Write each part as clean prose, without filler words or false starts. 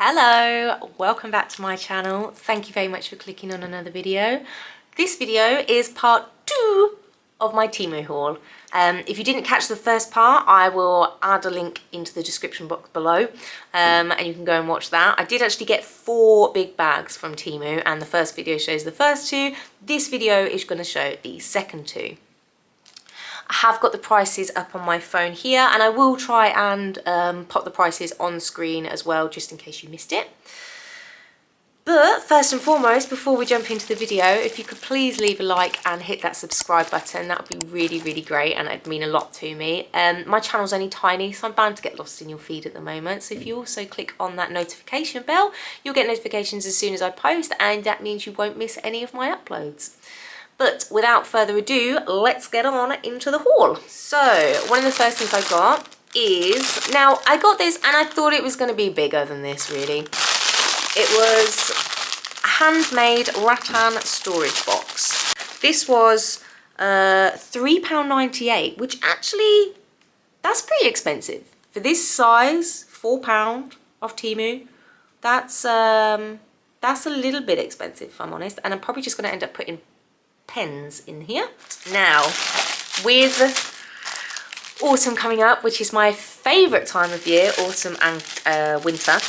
Hello, welcome back to my channel. Thank you very much for clicking on another video. This video is part 2 of my TEMU haul. If you didn't catch the first part, I will add a link into the description box below and you can go and watch that. I did actually get 4 big bags from TEMU and the first video shows the first 2. This video is going to show the second 2. I have got the prices up on my phone here and I will try and pop the prices on screen as well just in case you missed it. But first and foremost, before we jump into the video, if you could please leave a like and hit that subscribe button, that would be really great and it'd mean a lot to me. My channel's only tiny, so I'm bound to get lost in your feed at the moment. So if you also click on that notification bell, you'll get notifications as soon as I post, and that means you won't miss any of my uploads. But without further ado, let's get on into the haul. So one of the first things I got is, now I got this and I thought it was going to be bigger than this really. It was a handmade rattan storage box. This was £3.98, which actually, that's pretty expensive. For this size, £4 off TEMU, that's a little bit expensive if I'm honest. And I'm probably just going to end up putting pens in here. Now, with autumn coming up, which is my favourite time of year, autumn and winter,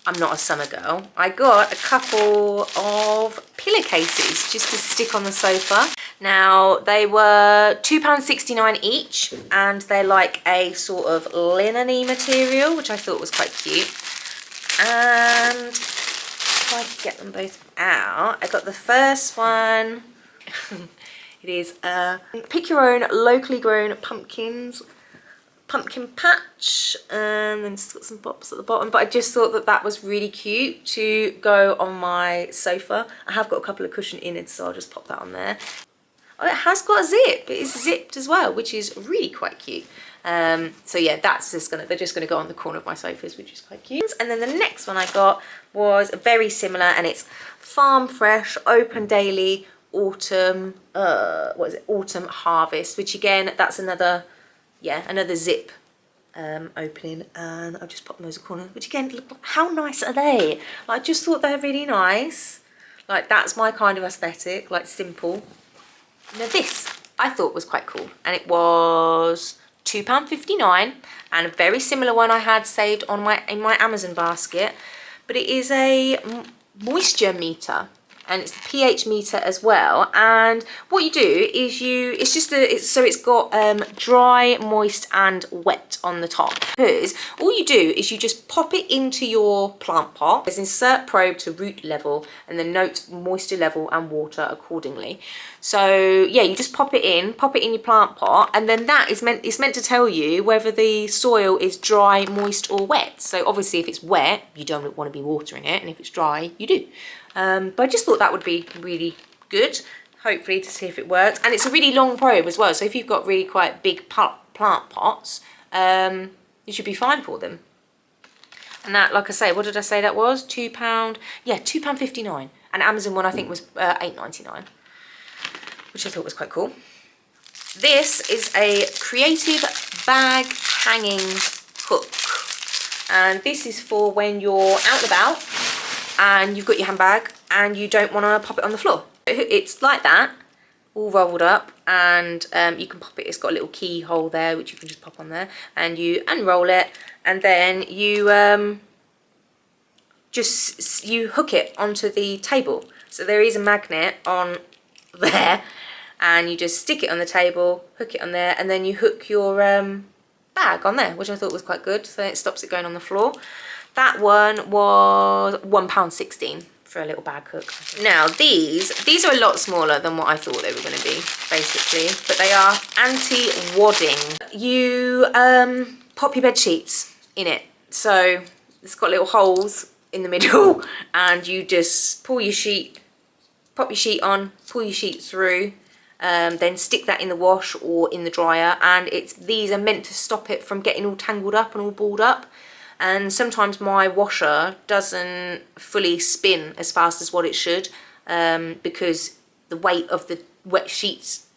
I'm not a summer girl, I got a couple of pillowcases just to stick on the sofa. Now, they were £2.69 each, and they're like a sort of linen-y material, which I thought was quite cute. And if I could get them both out, I got the first one. It is pick your own locally grown pumpkin patch, and then it's got some bops at the bottom, but I just thought that that was really cute to go on my sofa. I have got a couple of cushion innards, so I'll just pop that on there. Oh, it has got a zip. It is zipped as well, which is really quite cute. So yeah, they're just gonna go on the corner of my sofas, which is quite cute. And then the next one I got was very similar, and it's farm fresh, open daily, autumn, autumn harvest, which again, that's another zip opening, and I'll just pop those in the corner, which again, look, how nice are they? Like, I just thought they're really nice. Like, that's my kind of aesthetic, like simple. Now this I thought was quite cool, and it was £2.59, and a very similar one I had saved on in my Amazon basket, but it is a moisture meter. And it's the pH meter as well. And what you do is it's got dry, moist and wet on the top. Because all you do is you just pop it into your plant pot. There's insert probe to root level and then note moisture level and water accordingly. So yeah, you just pop it in your plant pot, and then it's meant to tell you whether the soil is dry, moist or wet. So obviously if it's wet, you don't want to be watering it, and if it's dry, you do. But I just thought that would be really good, hopefully, to see if it works. And it's a really long probe as well, so if you've got really quite big plant pots, you should be fine for them. And that, like I say, what did I say that was? £2? Yeah, £2.59. And Amazon one I think was £8.99, which I thought was quite cool. This is a creative bag hanging hook. And this is for when you're out and about and you've got your handbag and you don't want to pop it on the floor. It's like that, all rolled up, and you can pop it. It's got a little keyhole there which you can just pop on there, and you unroll it, and then you you hook it onto the table. So there is a magnet on there, and you just stick it on the table, hook it on there, and then you hook your bag on there, which I thought was quite good, so it stops it going on the floor. That one was £1.16 for a little bag hook. Now these are a lot smaller than what I thought they were going to be, basically, but they are AntiWadding. You pop your bed sheets in it, so it's got little holes in the middle, and you just pull your sheet, pop your sheet on, pull your sheet through, then stick that in the wash or in the dryer, and these are meant to stop it from getting all tangled up and all balled up. And sometimes my washer doesn't fully spin as fast as what it should, because the weight of the wet sheets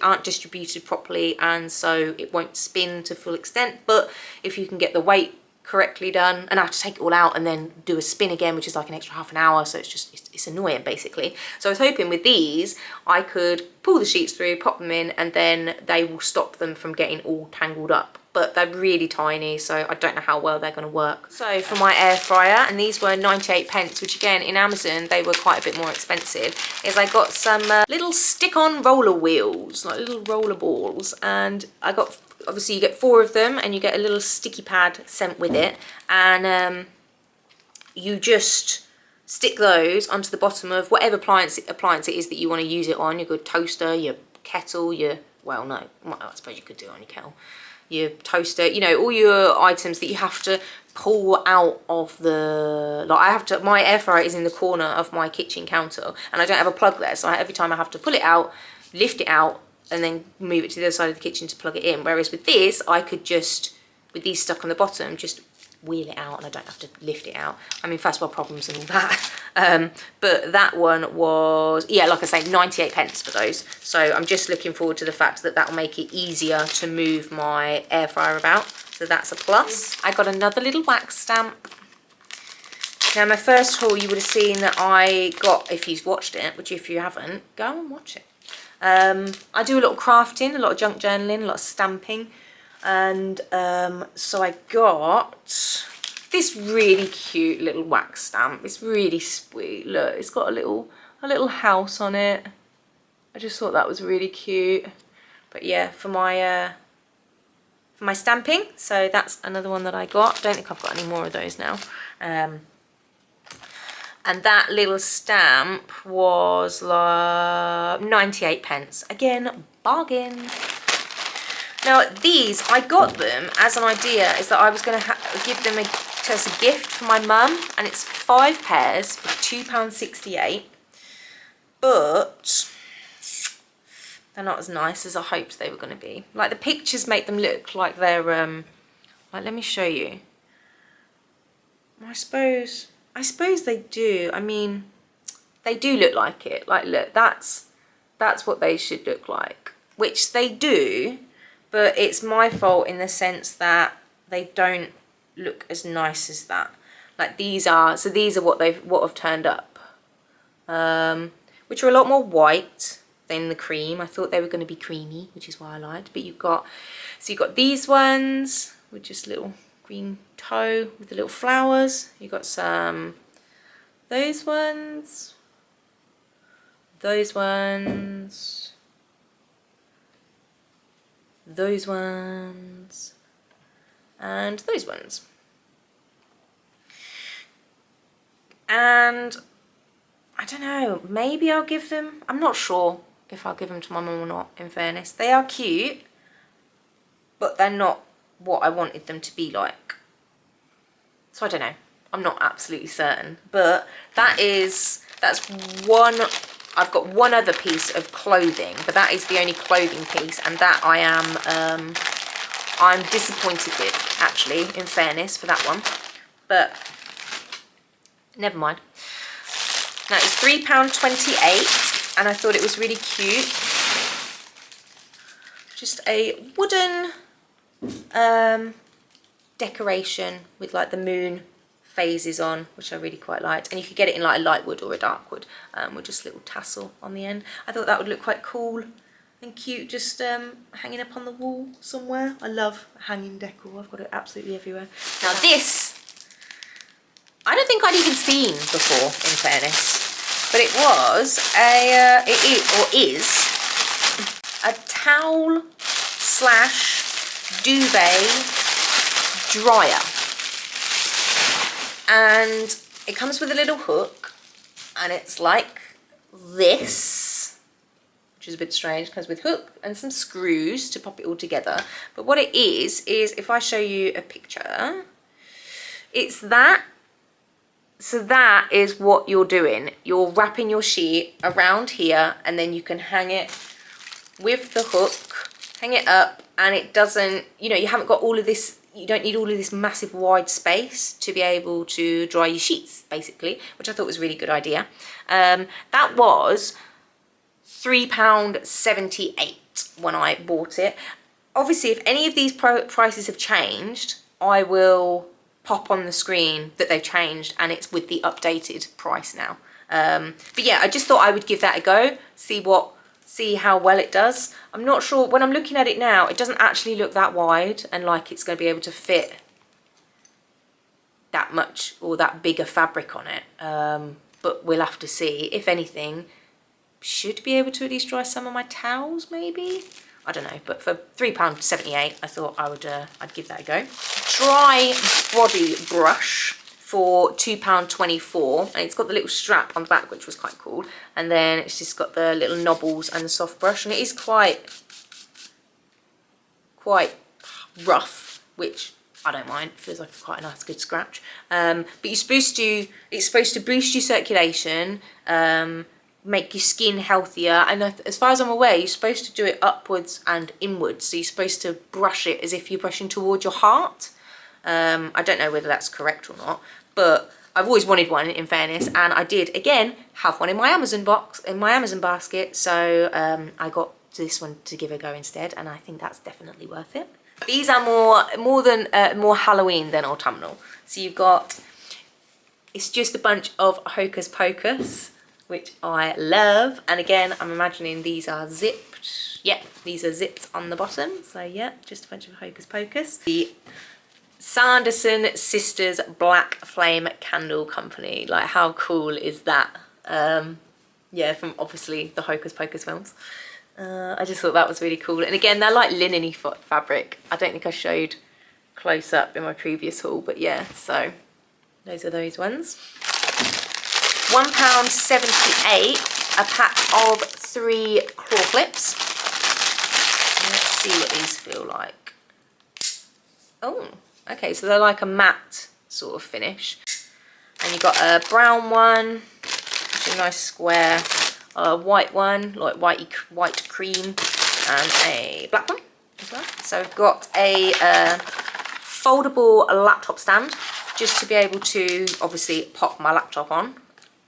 aren't distributed properly, and so it won't spin to full extent. But if you can get the weight correctly done, and I have to take it all out and then do a spin again, which is like an extra half an hour, so it's annoying basically. So I was hoping with these I could pull the sheets through, pop them in, and then they will stop them from getting all tangled up. But they're really tiny, so I don't know how well they're going to work. So for my air fryer, and these were 98p, which again in Amazon they were quite a bit more expensive, is I got some little stick-on roller wheels, like little roller balls, and I got, obviously you get 4 of them and you get a little sticky pad sent with it, and you just stick those onto the bottom of whatever appliance it is that you want to use it on. Your good toaster, your kettle, well no, I suppose you could do it on your kettle, your toaster, you know, all your items that you have to pull out of the, like my air fryer is in the corner of my kitchen counter and I don't have a plug there, so every time I have to pull it out, lift it out, and then move it to the other side of the kitchen to plug it in. Whereas with this, I could just, with these stuck on the bottom, just wheel it out and I don't have to lift it out. I mean, first world problems and all that. But that one was, yeah, like I say, 98p for those. So I'm just looking forward to the fact that that will make it easier to move my air fryer about. So that's a plus. I got another little wax stamp. Now my first haul, you would have seen that I got, if you've watched it, which if you haven't, go and watch it. I do a lot of crafting, a lot of junk journaling, a lot of stamping, and so I got this really cute little wax stamp. It's really sweet. Look, it's got a little house on it. I just thought that was really cute. But yeah, for my stamping, so that's another one that I got. Don't think I've got any more of those now. And that little stamp was like 98p. Again, bargain. Now these, I got them as an idea, is that I was going to give them as a gift for my mum, and it's 5 pairs for £2.68. But they're not as nice as I hoped they were going to be. Like the pictures make them look like they're, like let me show you. I suppose they do. I mean, they do look like it. Like, look, that's what they should look like. Which they do, but it's my fault in the sense that they don't look as nice as that. Like these are what have turned up. Which are a lot more white than the cream. I thought they were going to be creamy, which is why I liked. But you've got these ones with just little green toe with the little flowers. You got some those ones, those ones, those ones, and those ones. And I don't know, maybe I'll give them, I'm not sure if I'll give them to my mum or not, in fairness. They are cute, but they're not what I wanted them to be like. So I don't know. I'm not absolutely certain. But that's one. I've got one other piece of clothing, but that is the only clothing piece, and that I'm disappointed with, actually, in fairness, for that one. But never mind. Now it's £3.28, and I thought it was really cute. Just a wooden decoration with like the moon phases on, which I really quite liked. And you could get it in like a light wood or a dark wood, with just a little tassel on the end. I thought that would look quite cool and cute, just hanging up on the wall somewhere. I love hanging decor. I've got it absolutely everywhere. Now this, I don't think I'd even seen before, in fairness, but it was it is a towel / duvet dryer, and it comes with a little hook, and it's like this, which is a bit strange. It comes with hook and some screws to pop it all together. But what it is if I show you a picture, it's that. So that is what you're doing. You're wrapping your sheet around here, and then you can hang it with the hook, hang it up, and it doesn't, you know, you haven't got all of this, you don't need all of this massive wide space to be able to dry your sheets, basically, which I thought was a really good idea. That was £3.78 when I bought it. Obviously, if any of these prices have changed, I will pop on the screen that they've changed, and it's with the updated price now. But yeah, I just thought I would give that a go, see how well it does. I'm not sure, when I'm looking at it now, it doesn't actually look that wide and like it's going to be able to fit that much or that bigger fabric on it. But we'll have to see. If anything, should be able to at least dry some of my towels maybe. I don't know, but for £3.78, I thought I'd give that a go. Dry body brush for £2.24, and it's got the little strap on the back, which was quite cool. And then it's just got the little knobbles and the soft brush, and it is quite rough, which I don't mind. It feels like quite a nice, good scratch. But it's supposed to boost your circulation, make your skin healthier, and as far as I'm aware, you're supposed to do it upwards and inwards, so you're supposed to brush it as if you're brushing towards your heart. I don't know whether that's correct or not, but I've always wanted one, in fairness, and I did again have one in my Amazon box, in my Amazon basket, so I got this one to give a go instead, and I think that's definitely worth it. These are more Halloween than autumnal. So you've got, it's just a bunch of Hocus Pocus, which I love. And again, I'm imagining these are zipped. Yep, these are zipped on the bottom. So yeah, just a bunch of Hocus Pocus. The Sanderson Sisters Black Flame Candle Company. Like, how cool is that? Yeah, from obviously the Hocus Pocus films. I just thought that was really cool. And again, they're like linen-y fabric. I don't think I showed close up in my previous haul, but yeah, so those are those ones. £1.78, a pack of 3 claw clips. Let's see what these feel like. Oh, okay, so they're like a matte sort of finish. And you've got a brown one, which is a nice square, a white one, like white cream, and a black one as well. So I've got a foldable laptop stand, just to be able to obviously pop my laptop on.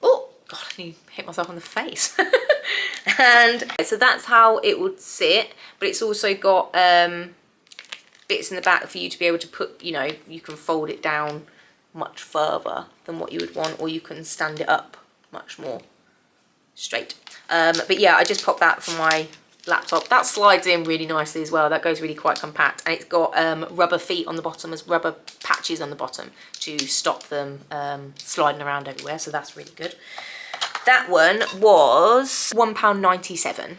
Oh, God, I nearly hit myself on the face. And so that's how it would sit, but it's also got bits in the back for you to be able to put, you know, you can fold it down much further than what you would want, or you can stand it up much more straight. But yeah, I just popped that for my laptop. That slides in really nicely as well. That goes really quite compact, and it's got rubber feet on the bottom, as rubber patches on the bottom to stop them sliding around everywhere, so that's really good. That one was £1.97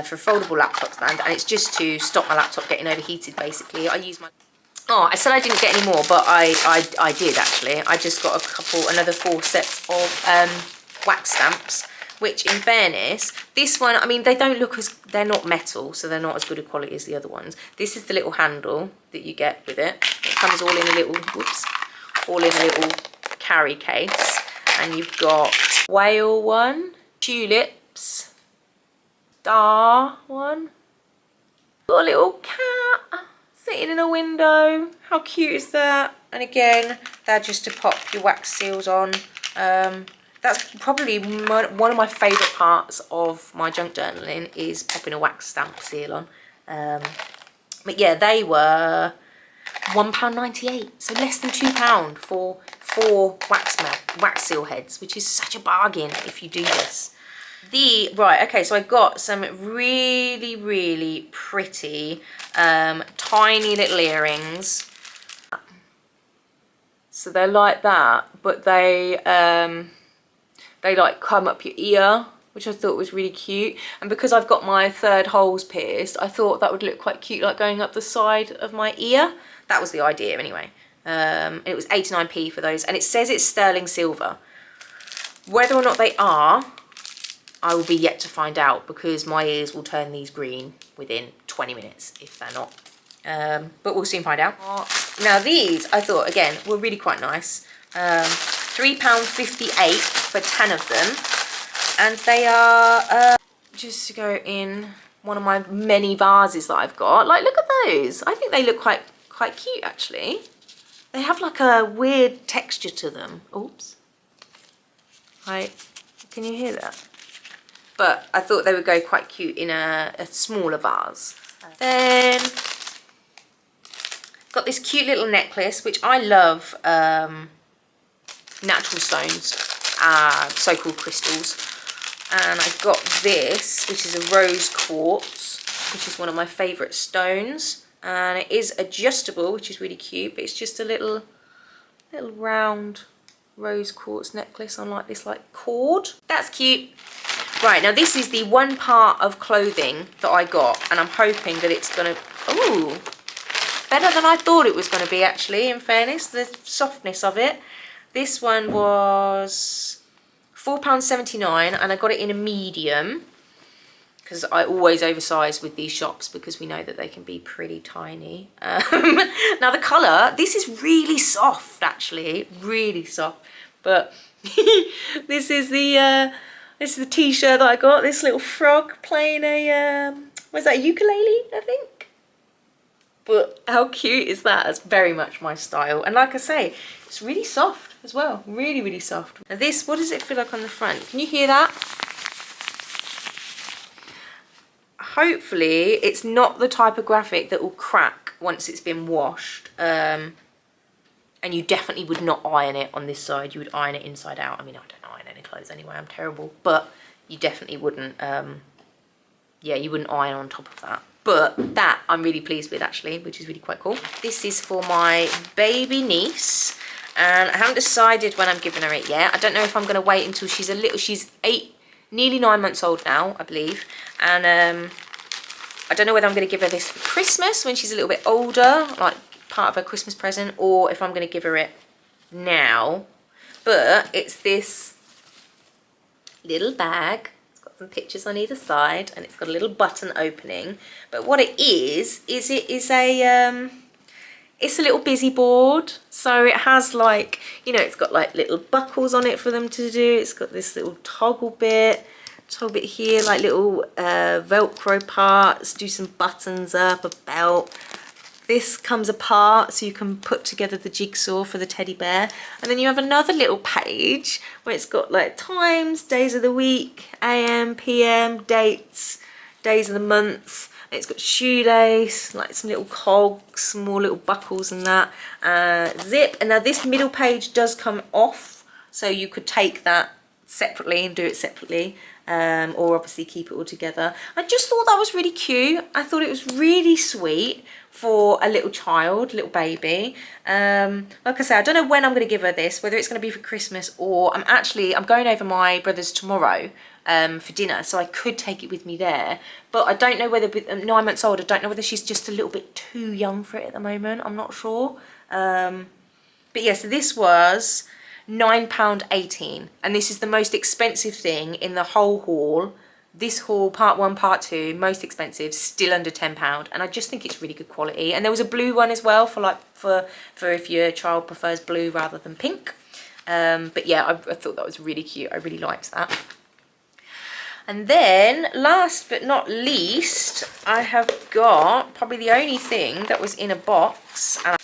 for a foldable laptop stand, and it's just to stop my laptop getting overheated basically. I use my... Oh, I said I didn't get any more, but I did actually. I just got another 4 sets of wax stamps, which in fairness, this one, I mean, they don't look as, they're not metal, so they're not as good a quality as the other ones. This is the little handle that you get with it. It comes all in a little, whoops, all in a little carry case. And you've got whale one, tulips, star one, got a little cat sitting in a window. How cute is that? And again, they're just to pop your wax seals on. That's probably one of my favourite parts of my junk journaling, is popping a wax stamp seal on. But yeah, they were £1.98, so less than £2 for 4 wax seal heads, which is such a bargain if you do this. Right, okay, so I got some really, really pretty tiny little earrings. So they're like that, but they like come up your ear, which I thought was really cute. And because I've got my 3rd holes pierced, I thought that would look quite cute, like going up the side of my ear. That was the idea anyway. It was 89p for those, and it says it's sterling silver. Whether or not they are, I will be yet to find out, because my ears will turn these green within 20 minutes if they're not. But we'll soon find out. Now these, I thought, again, were really quite nice. £3.58 for 10 of them, and they are just to go in one of my many vases that I've got. Like, look at those. I think they look quite cute actually. They have like a weird texture to them. Oops. Right, can you hear that? But I thought they would go quite cute in a smaller vase. Then got got this cute little necklace, which I love natural stones, so-called crystals. And I got this, which is a rose quartz, which is one of my favourite stones. And it is adjustable, which is really cute, but it's just a little round rose quartz necklace on like this cord. That's cute. Right, now this is the one part of clothing that I got, and I'm hoping that it's gonna, ooh, better than I thought it was gonna be actually, in fairness, the softness of it. This one was £4.79 and I got it in a medium, because I always oversize with these shops because we know that they can be pretty tiny. Now the colour, this is really soft actually, really soft. But this is the t-shirt that I got. This little frog playing a what's that, a ukulele, I think. But how cute is that? It's very much my style. And like I say, it's really soft as well. Really, really soft. Now this, what does it feel like on the front? Can you hear that? Hopefully it's not the type of graphic that will crack once it's been washed. And you definitely would not iron it on this side. You would iron it inside out. I mean, I don't iron any clothes anyway. I'm terrible. But you definitely wouldn't, yeah, you wouldn't iron on top of that. But that I'm really pleased with actually, which is really quite cool. This is for my baby niece. And I haven't decided when I'm giving her it yet. I don't know if I'm going to wait until she's she's nearly 9 months old now, I believe. And I don't know whether I'm going to give her this for Christmas when she's a little bit older, like part of her Christmas present, or if I'm going to give her it now. But it's this little bag. It's got some pictures on either side, and it's got a little button opening. But what it is it is a it's a little busy board. So it has like, you know, it's got like little buckles on it for them to do. It's got this little toggle bit here, like little Velcro parts, do some buttons up, a belt. This comes apart so you can put together the jigsaw for the teddy bear. And then you have another little page where it's got like times, days of the week, AM, PM, dates, days of the month. And it's got shoelace, like some little cogs, some more little buckles and that. Zip. And now this middle page does come off, so you could take that separately and do it separately. Or obviously keep it all together. I just thought that was really cute. I thought it was really sweet for a little child, little baby. Like I say, I don't know when I'm going to give her this, whether it's going to be for Christmas or I'm going over my brother's tomorrow for dinner, so I could take it with me there. But I don't know whether, 9 months old, I don't know whether she's just a little bit too young for it at the moment. I'm not sure. But yeah, so this was £9.18, and this is the most expensive thing in the whole haul. This haul, part 1, part 2, most expensive, still under £10, and I just think it's really good quality. And there was a blue one as well for if your child prefers blue rather than pink. But yeah, I thought that was really cute. I really liked that. And then last but not least, I have got probably the only thing that was in a box. And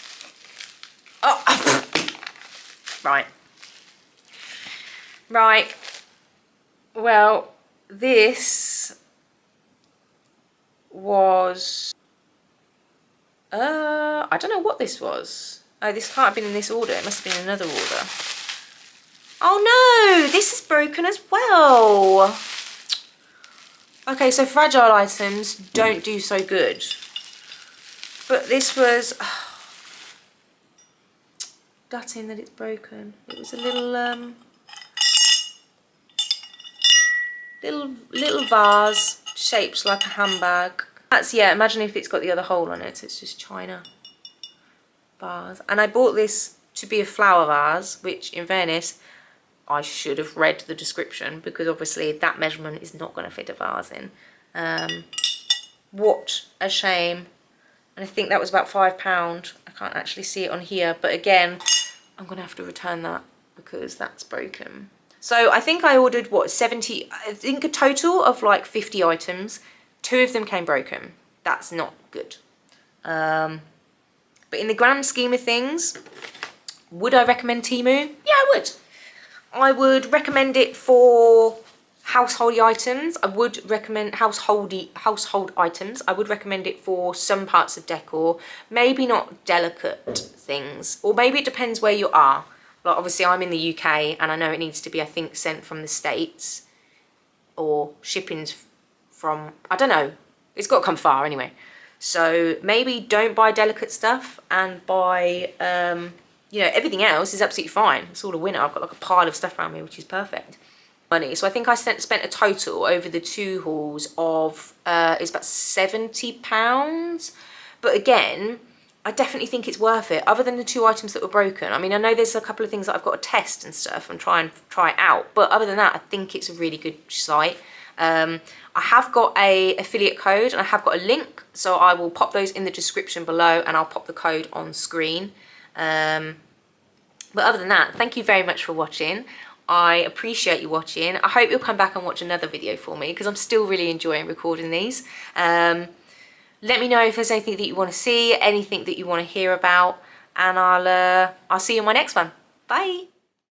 Right, well, this was, I don't know what this was. Oh, this can't have been in this order. It must have been another order. Oh no, this is broken as well. Okay, so fragile items don't do so good. But this was, gutting that it's broken. It was a little, little vase shaped like a handbag. That's, yeah, imagine if it's got the other hole on it, so it's just china vase. And I bought this to be a flower vase, which in fairness I should have read the description, because obviously that measurement is not going to fit a vase in. What a shame. And I think that was about £5. I can't actually see it on here, but again, I'm going to have to return that because that's broken. So I think I ordered, what, 70, I think a total of like 50 items. 2 of them came broken. That's not good. But in the grand scheme of things, would I recommend TEMU? Yeah, I would. I would recommend it for household items, I would recommend household items. I would recommend it for some parts of decor, maybe not delicate things, or maybe it depends where you are. Like obviously I'm in the UK and I know it needs to be, I think, sent from the States, or shipping's from, I don't know, it's got to come far anyway. So maybe don't buy delicate stuff and buy, you know, everything else is absolutely fine. It's all a winner. I've got like a pile of stuff around me, which is perfect. Money. So I think I spent a total over the 2 hauls of, it's about £70. But again, I definitely think it's worth it, other than the 2 items that were broken. I mean, I know there's a couple of things that I've got to test and stuff and try it out. But other than that, I think it's a really good site. I have got a affiliate code and I have got a link, so I will pop those in the description below and I'll pop the code on screen. But other than that, thank you very much for watching. I appreciate you watching. I hope you'll come back and watch another video for me, because I'm still really enjoying recording these. Let me know if there's anything that you want to see, anything that you want to hear about, and I'll see you in my next one. Bye.